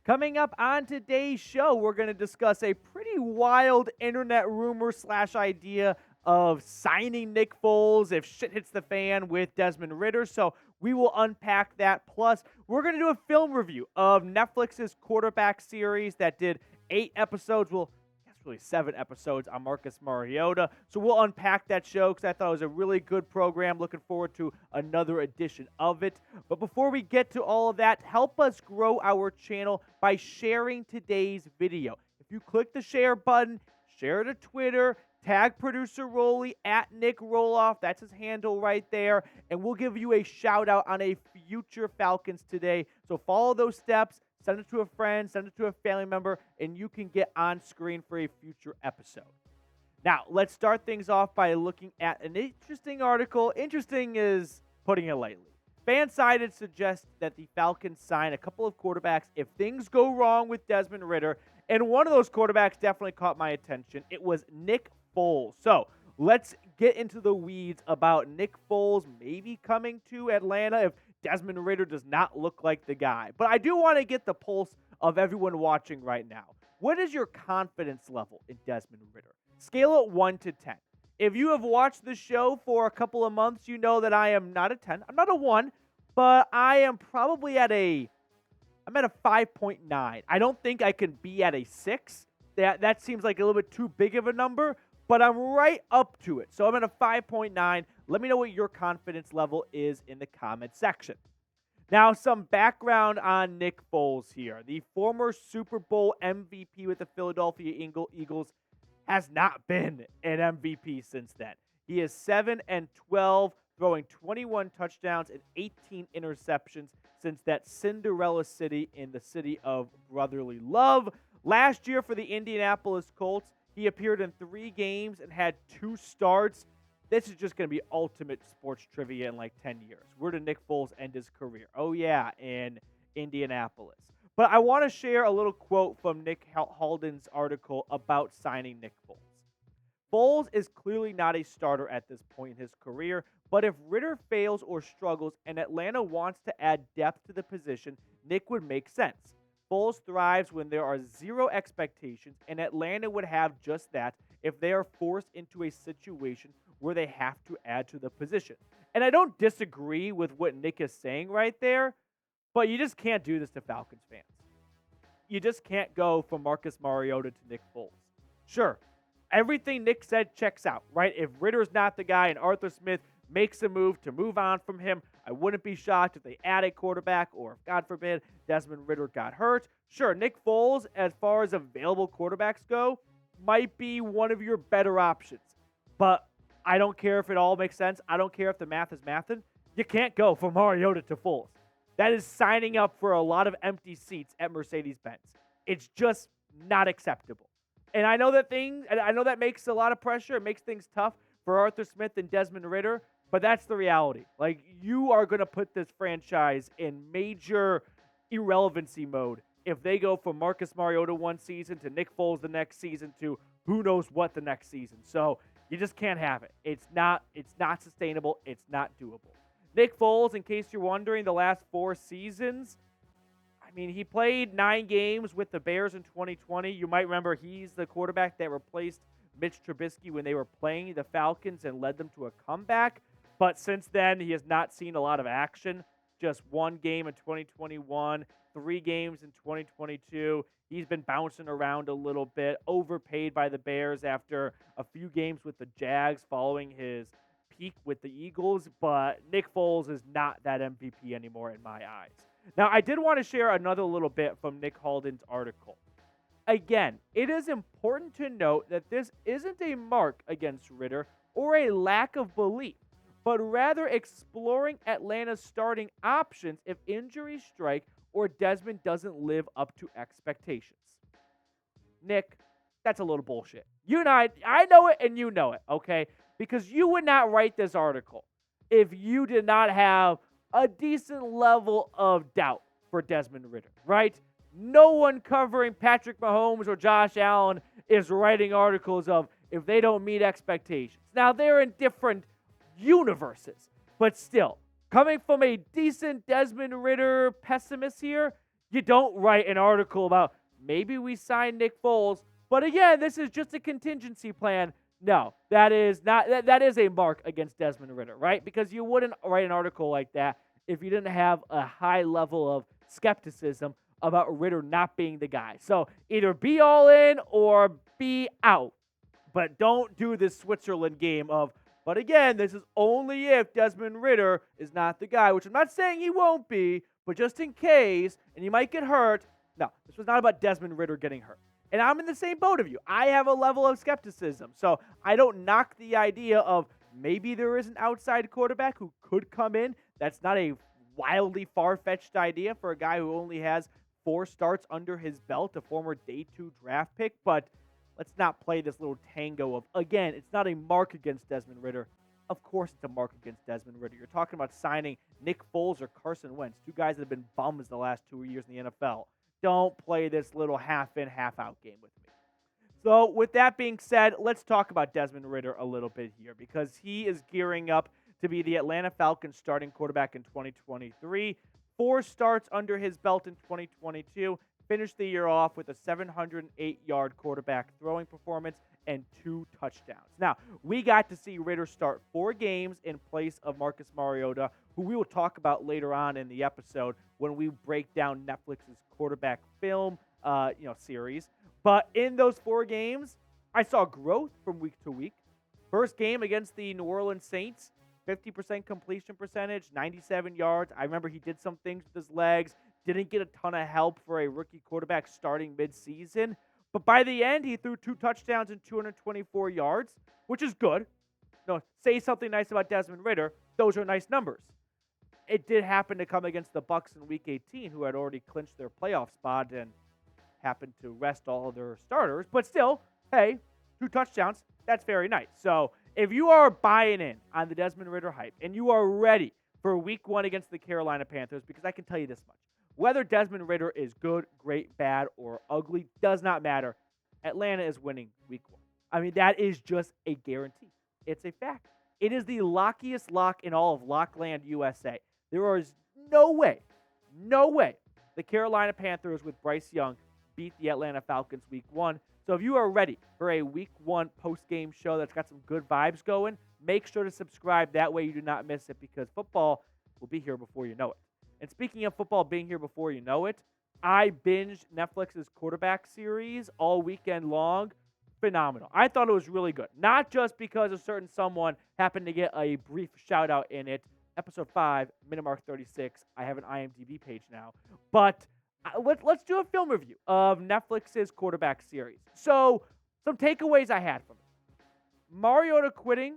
Coming up on today's show, we're going to discuss a pretty wild internet rumor slash idea of signing Nick Foles if shit hits the fan with Desmond Ridder. So we will unpack that. Plus, we're going to do a film review of Netflix's quarterback series that did 8 episodes. Well, really 7 episodes on Marcus Mariota. So we'll unpack that show because I thought it was a really good program. Looking forward to another edition of it. But before we get to all of that, help us grow our channel by sharing today's video. If you click the share button, share to Twitter, tag producer Rolly at Nick Roloff. That's his handle right there. And we'll give you a shout out on a future Falcons Today. So follow those steps. Send it to a friend, send it to a family member, and you can get on screen for a future episode. Now, let's start things off by looking at an interesting article. Interesting is putting it lightly. Fansided suggests that the Falcons sign a couple of quarterbacks if things go wrong with Desmond Ridder, and one of those quarterbacks definitely caught my attention. It was Nick Foles. So, let's get into the weeds about Nick Foles maybe coming to Atlanta if Desmond Ridder does not look like the guy. But I do want to get the pulse of everyone watching right now. What is your confidence level in Desmond Ridder? Scale it 1 to 10. If you have watched the show for a couple of months, you know that I am not a 10. I'm not a 1, but I am probably at a 5.9. I don't think I can be at a 6. That seems like a little bit too big of a number, but I'm right up to it. So I'm at a 5.9. Let me know what your confidence level is in the comment section. Now, some background on Nick Foles here. The former Super Bowl MVP with the Philadelphia Eagles has not been an MVP since then. He is 7-12, throwing 21 touchdowns and 18 interceptions since that Cinderella city in the city of brotherly love. Last year for the Indianapolis Colts, he appeared in 3 games and had 2 starts. This is just going to be ultimate sports trivia in like 10 years. Where did Nick Foles end his career? Oh, yeah, in Indianapolis. But I want to share a little quote from Nick Halden's article about signing Nick Foles. Foles is clearly not a starter at this point in his career, but if Ridder fails or struggles and Atlanta wants to add depth to the position, Nick would make sense. Foles thrives when there are 0 expectations, and Atlanta would have just that if they are forced into a situation where they have to add to the position. And I don't disagree with what Nick is saying right there, but you just can't do this to Falcons fans. You just can't go from Marcus Mariota to Nick Foles. Sure, everything Nick said checks out, right? If Ridder's not the guy and Arthur Smith makes a move to move on from him, I wouldn't be shocked if they add a quarterback or, if God forbid, Desmond Ridder got hurt. Sure, Nick Foles, as far as available quarterbacks go, might be one of your better options. But I don't care if it all makes sense. I don't care if the math is mathin'. You can't go from Mariota to Foles. That is signing up for a lot of empty seats at Mercedes-Benz. It's just not acceptable. And I know that makes a lot of pressure. It makes things tough for Arthur Smith and Desmond Ridder, but that's the reality. Like, you are going to put this franchise in major irrelevancy mode if they go from Marcus Mariota one season to Nick Foles the next season to who knows what the next season. So you just can't have it. It's not sustainable. It's not doable. Nick Foles, in case you're wondering, the last 4 seasons, I mean, he played 9 games with the Bears in 2020. You might remember he's the quarterback that replaced Mitch Trubisky when they were playing the Falcons and led them to a comeback. But since then, he has not seen a lot of action. Just 1 game in 2021, 3 games in 2022. He's been bouncing around a little bit, overpaid by the Bears after a few games with the Jags following his peak with the Eagles. But Nick Foles is not that MVP anymore in my eyes. Now, I did want to share another little bit from Nick Halden's article. Again, it is important to note that this isn't a mark against Ridder or a lack of belief, but rather exploring Atlanta's starting options if injuries strike or Desmond doesn't live up to expectations. Nick, that's a little bullshit. You and I know it and you know it, okay? Because you would not write this article if you did not have a decent level of doubt for Desmond Ridder, right? No one covering Patrick Mahomes or Josh Allen is writing articles of if they don't meet expectations. Now, they're in different universes, but still, coming from a decent Desmond Ridder pessimist here, You don't write an article about maybe we sign Nick Foles, but again, this is just a contingency plan. No, that is not that is a mark against Desmond Ridder, right? Because you wouldn't write an article like that if you didn't have a high level of skepticism about Ridder not being the guy. So either be all in or be out. But don't do this Switzerland game of, but again, this is only if Desmond Ridder is not the guy, which I'm not saying he won't be, but just in case, and he might get hurt. No, this was not about Desmond Ridder getting hurt. And I'm in the same boat of you. I have a level of skepticism. So I don't knock the idea of maybe there is an outside quarterback who could come in. That's not a wildly far-fetched idea for a guy who only has 4 starts under his belt, a former day 2 draft pick. But let's not play this little tango of, again, it's not a mark against Desmond Ridder. Of course it's a mark against Desmond Ridder. You're talking about signing Nick Foles or Carson Wentz, 2 guys that have been bums the last 2 years in the NFL. Don't play this little half-in, half-out game with me. So with that being said, let's talk about Desmond Ridder a little bit here because he is gearing up to be the Atlanta Falcons starting quarterback in 2023. 4 starts under his belt in 2022. Finished the year off with a 708-yard quarterback throwing performance and 2 touchdowns. Now, we got to see Ridder start 4 games in place of Marcus Mariota, who we will talk about later on in the episode when we break down Netflix's quarterback film series. But in those 4 games, I saw growth from week to week. First game against the New Orleans Saints, 50% completion percentage, 97 yards. I remember he did some things with his legs, didn't get a ton of help for a rookie quarterback starting midseason. But by the end, he threw 2 touchdowns and 224 yards, which is good. No, say something nice about Desmond Ridder. Those are nice numbers. It did happen to come against the Bucs in Week 18, who had already clinched their playoff spot and happened to rest all of their starters. But still, hey, 2 touchdowns, that's very nice. So if you are buying in on the Desmond Ridder hype and you are ready for Week 1 against the Carolina Panthers, because I can tell you this much. Whether Desmond Ridder is good, great, bad, or ugly does not matter. Atlanta is winning Week 1. I mean, that is just a guarantee. It's a fact. It is the lockiest lock in all of Lockland, USA. There is no way the Carolina Panthers with Bryce Young beat the Atlanta Falcons Week 1. So if you are ready for a Week 1 post-game show that's got some good vibes going, make sure to subscribe. That way you do not miss it because football will be here before you know it. And speaking of football being here before you know it, I binged Netflix's quarterback series all weekend long. Phenomenal. I thought it was really good. Not just because a certain someone happened to get a brief shout out in it. Episode 5, minute mark 36. I have an IMDb page now. But let's do a film review of Netflix's quarterback series. So, some takeaways I had from it. Mariota quitting,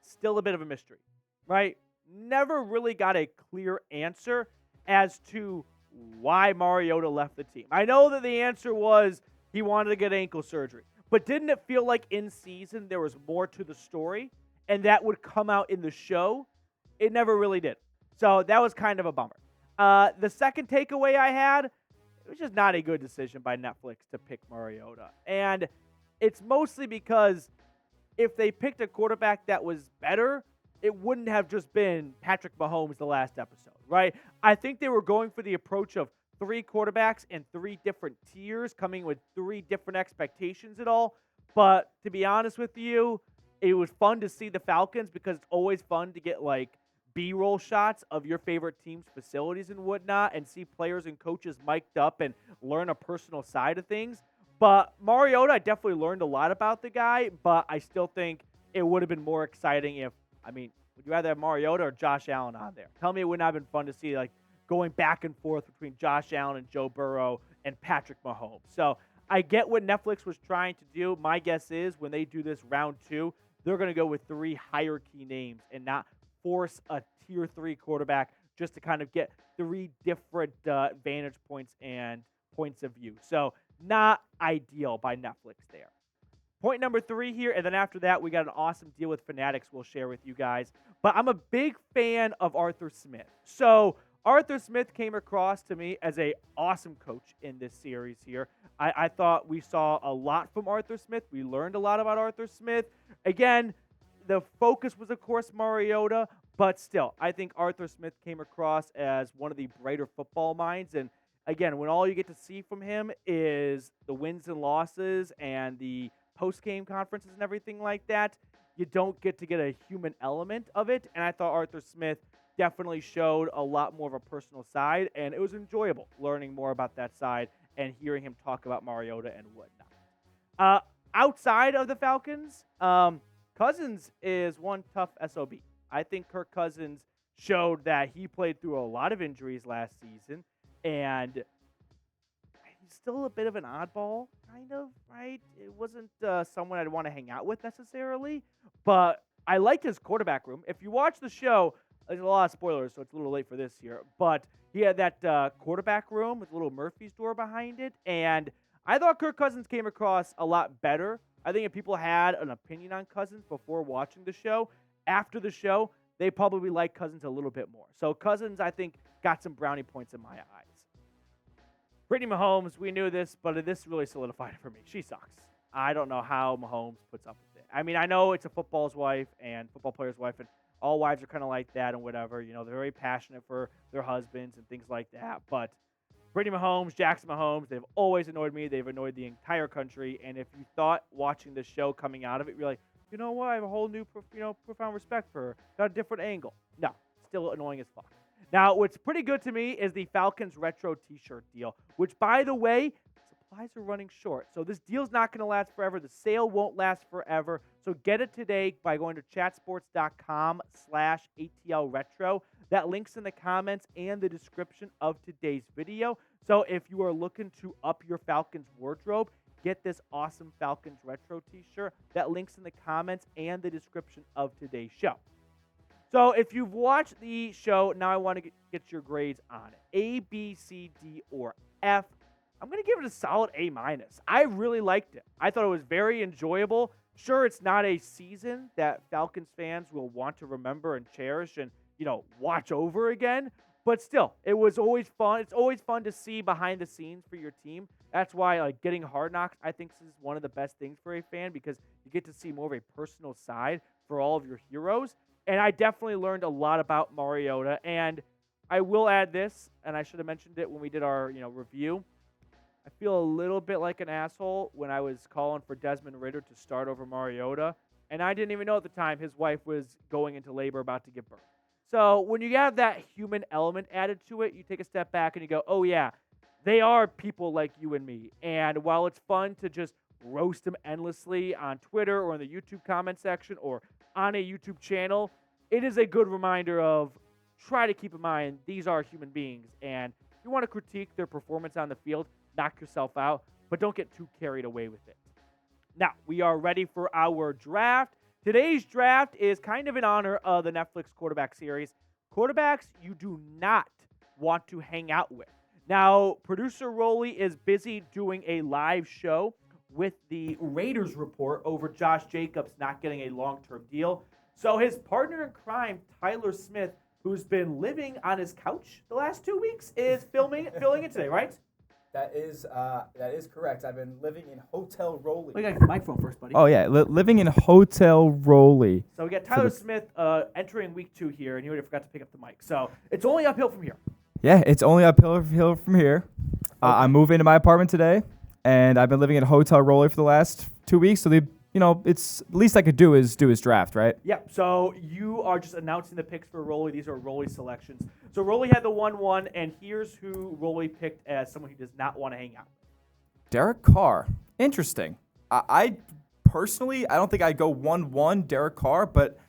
still a bit of a mystery, right? Never really got a clear answer as to why Mariota left the team. I know that the answer was he wanted to get ankle surgery, but didn't it feel like in season there was more to the story and that would come out in the show? It never really did. So that was kind of a bummer. The second takeaway I had, it was just not a good decision by Netflix to pick Mariota. And it's mostly because if they picked a quarterback that was better, it wouldn't have just been Patrick Mahomes the last episode, right? I think they were going for the approach of 3 quarterbacks in 3 different tiers, coming with 3 different expectations and all. But to be honest with you, it was fun to see the Falcons because it's always fun to get like B-roll shots of your favorite team's facilities and whatnot and see players and coaches mic'd up and learn a personal side of things. But Mariota, I definitely learned a lot about the guy, but I still think it would have been more exciting if, would you rather have Mariota or Josh Allen on there? Tell me it would not have been fun to see like going back and forth between Josh Allen and Joe Burrow and Patrick Mahomes. So I get what Netflix was trying to do. My guess is when they do this round 2, they're going to go with 3 hierarchy names and not force a tier 3 quarterback just to kind of get 3 different vantage points and points of view. So not ideal by Netflix there. Point number 3 here, and then after that, we got an awesome deal with Fanatics we'll share with you guys. But I'm a big fan of Arthur Smith. So Arthur Smith came across to me as a awesome coach in this series here. I thought we saw a lot from Arthur Smith. We learned a lot about Arthur Smith. Again, the focus was, of course, Mariota, but still, I think Arthur Smith came across as one of the brighter football minds, and again, when all you get to see from him is the wins and losses and the post-game conferences and everything like that, you don't get to get a human element of it. And I thought Arthur Smith definitely showed a lot more of a personal side, and it was enjoyable learning more about that side and hearing him talk about Mariota and whatnot. Outside of the Falcons, Cousins is one tough SOB. I think Kirk Cousins showed that he played through a lot of injuries last season, and he's still a bit of an oddball, kind of, right? It wasn't someone I'd want to hang out with necessarily, but I liked his quarterback room. If you watch the show, there's a lot of spoilers, so it's a little late for this here, but he had that quarterback room with a little Murphy's door behind it, and I thought Kirk Cousins came across a lot better. I think if people had an opinion on Cousins before watching the show, after the show, they probably like Cousins a little bit more. So Cousins, I think, got some brownie points in my eyes. Brittany Mahomes, we knew this, but this really solidified it for me. She sucks. I don't know how Mahomes puts up with it. I mean, I know it's a football player's wife, and all wives are kind of like that and whatever. You know, they're very passionate for their husbands and things like that. But Brittany Mahomes, Jackson Mahomes, they've always annoyed me. They've annoyed the entire country. And if you thought watching the show coming out of it, you're like, you know what? I have a whole new, profound respect for her. Got a different angle. No, still annoying as fuck. Now, what's pretty good to me is the Falcons retro t-shirt deal, which, by the way, supplies are running short. So this deal's not going to last forever. The sale won't last forever. So get it today by going to chatsports.com/ATL retro. That link's in the comments and the description of today's video. So if you are looking to up your Falcons wardrobe, get this awesome Falcons retro t-shirt. That link's in the comments and the description of today's show. So if you've watched the show, now I want to get your grades on it. A, B, C, D, or F. I'm going to give it a solid A-. I really liked it. I thought it was very enjoyable. Sure, it's not a season that Falcons fans will want to remember and cherish and, watch over again. But still, it was always fun. It's always fun to see behind the scenes for your team. That's why getting Hard Knocks, I think, is one of the best things for a fan because you get to see more of a personal side for all of your heroes. And I definitely learned a lot about Mariota. And I will add this, and I should have mentioned it when we did our review. I feel a little bit like an asshole when I was calling for Desmond Ridder to start over Mariota. And I didn't even know at the time his wife was going into labor, about to give birth. So when you have that human element added to it, you take a step back and you go, oh, yeah, they are people like you and me. And while it's fun to just roast them endlessly on Twitter or in the YouTube comment section or on a YouTube channel, it is a good reminder of try to keep in mind these are human beings. And if you want to critique their performance on the field, knock yourself out, but don't get too carried away with it. Now, we are ready for our draft. Today's draft is kind of in honor of the Netflix quarterback series. Quarterbacks you do not want to hang out with. Now, producer Rolly is busy doing a live show with the Raiders report over Josh Jacobs not getting a long-term deal. So his partner in crime, Tyler Smith, who's been living on his couch the last 2 weeks, is filling it today, right? That is correct. I've been living in Hotel Rolly. We got to get the microphone first, buddy. Oh, yeah. Living in Hotel Rolly. So we got Tyler Smith entering week 2 here, and he already forgot to pick up the mic. So it's only uphill from here. Yeah, it's only uphill from here. Okay. I moved into my apartment today, and I've been living in Hotel Rolly for the last 2 weeks. So it's the least I could do is draft, right? Yep. So you are just announcing the picks for Rolly. These are Rolly selections. So Rolly had the 1-1, and here's who Rolly picked as someone he does not want to hang out with. Derek Carr. Interesting. I personally, I don't think I'd go 1-1 Derek Carr, but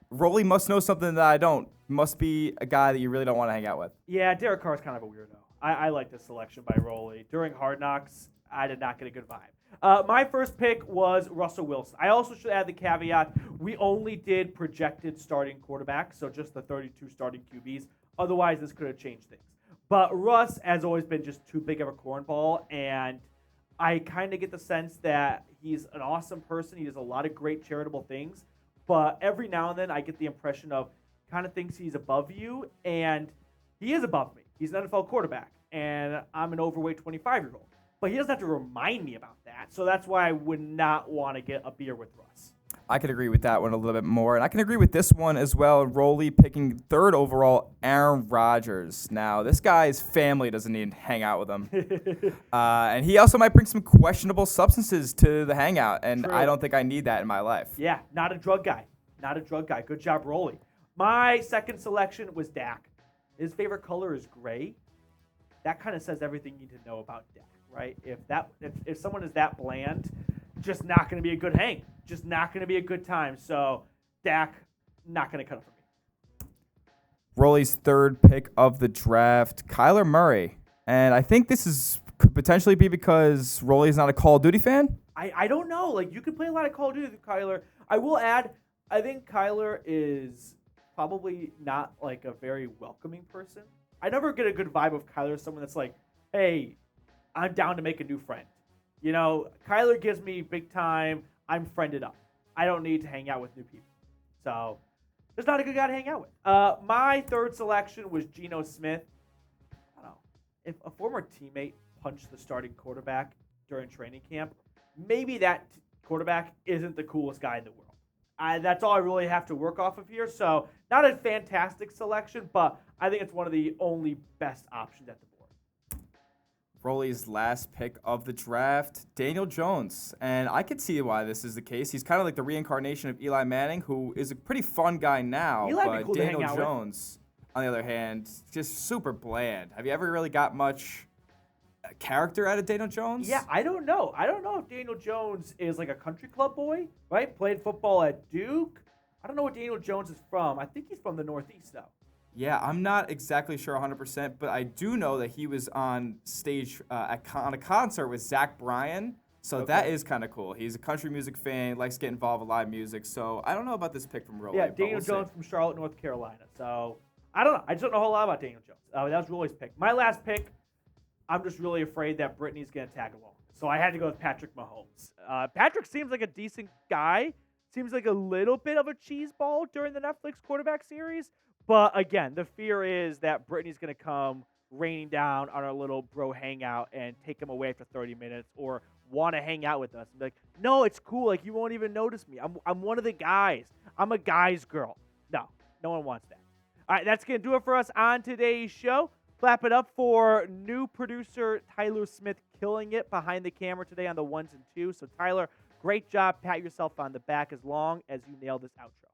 Rolly must know something that I don't. Must be a guy that you really don't want to hang out with. Yeah, Derek Carr is kind of a weirdo. I like this selection by Rolly. During Hard Knocks, I did not get a good vibe. My first pick was Russell Wilson. I also should add the caveat, we only did projected starting quarterbacks, so just the 32 starting QBs. Otherwise, this could have changed things. But Russ has always been just too big of a cornball, and I kind of get the sense that he's an awesome person. He does a lot of great charitable things, but every now and then I get the impression of kind of thinks he's above you, and he is above me. He's an NFL quarterback, and I'm an overweight 25-year-old. But he doesn't have to remind me about that, so that's why I would not want to get a beer with Russ. I could agree with that one a little bit more. And I can agree with this one as well. Rolly picking 3rd overall, Aaron Rodgers. Now, this guy's family doesn't need to hang out with him. And he also might bring some questionable substances to the hangout. And True. I don't think I need that in my life. Yeah, not a drug guy. Not a drug guy. Good job, Rolly. My second selection was Dak. His favorite color is gray. That kind of says everything you need to know about Dak, right? If someone is that bland, just not going to be a good hang. Just not going to be a good time. So Dak, not going to cut it for me. Rolly's 3rd pick of the draft, Kyler Murray. And I think this could potentially be because Rolly's not a Call of Duty fan. I don't know. Like, you can play a lot of Call of Duty with Kyler. I will add, I think Kyler is probably not like a very welcoming person. I never get a good vibe of Kyler as someone that's like, hey, I'm down to make a new friend. You know, Kyler gives me big time, I'm friended up. I don't need to hang out with new people. So, there's not a good guy to hang out with. My 3rd selection was Geno Smith. I don't know. If a former teammate punched the starting quarterback during training camp, maybe that quarterback isn't the coolest guy in the world. That's all I really have to work off of here. So, not a fantastic selection, but I think it's one of the only best options at the board. Rolly's last pick of the draft, Daniel Jones. And I could see why this is the case. He's kind of like the reincarnation of Eli Manning, who is a pretty fun guy now. Eli'd be but cool to Daniel hang out Jones, on the other hand, just super bland. Have you ever really got much character out of Daniel Jones? Yeah, I don't know. I don't know if Daniel Jones is like a country club boy, right? Played football at Duke. I don't know what Daniel Jones is from. I think he's from the Northeast, though. Yeah, I'm not exactly sure 100%, but I do know that he was on stage on a concert with Zach Bryan. So that is kind of cool. He's a country music fan, likes to get involved with live music. So I don't know about this pick from Rolly. Yeah, Daniel Jones from Charlotte, North Carolina. So I don't know. I just don't know a whole lot about Daniel Jones. That was Rolly's pick. My last pick, I'm just really afraid that Brittany's going to tag along. So I had to go with Patrick Mahomes. Patrick seems like a decent guy. Seems like a little bit of a cheese ball during the Netflix quarterback series. But again, the fear is that Brittany's going to come raining down on our little bro hangout and take him away after 30 minutes or want to hang out with us. And be like, no, it's cool. Like, you won't even notice me. I'm one of the guys. I'm a guy's girl. No one wants that. All right, that's going to do it for us on today's show. Clap it up for new producer Tyler Smith killing it behind the camera today on the 1s and 2s. So, Tyler, great job. Pat yourself on the back as long as you nail this outro.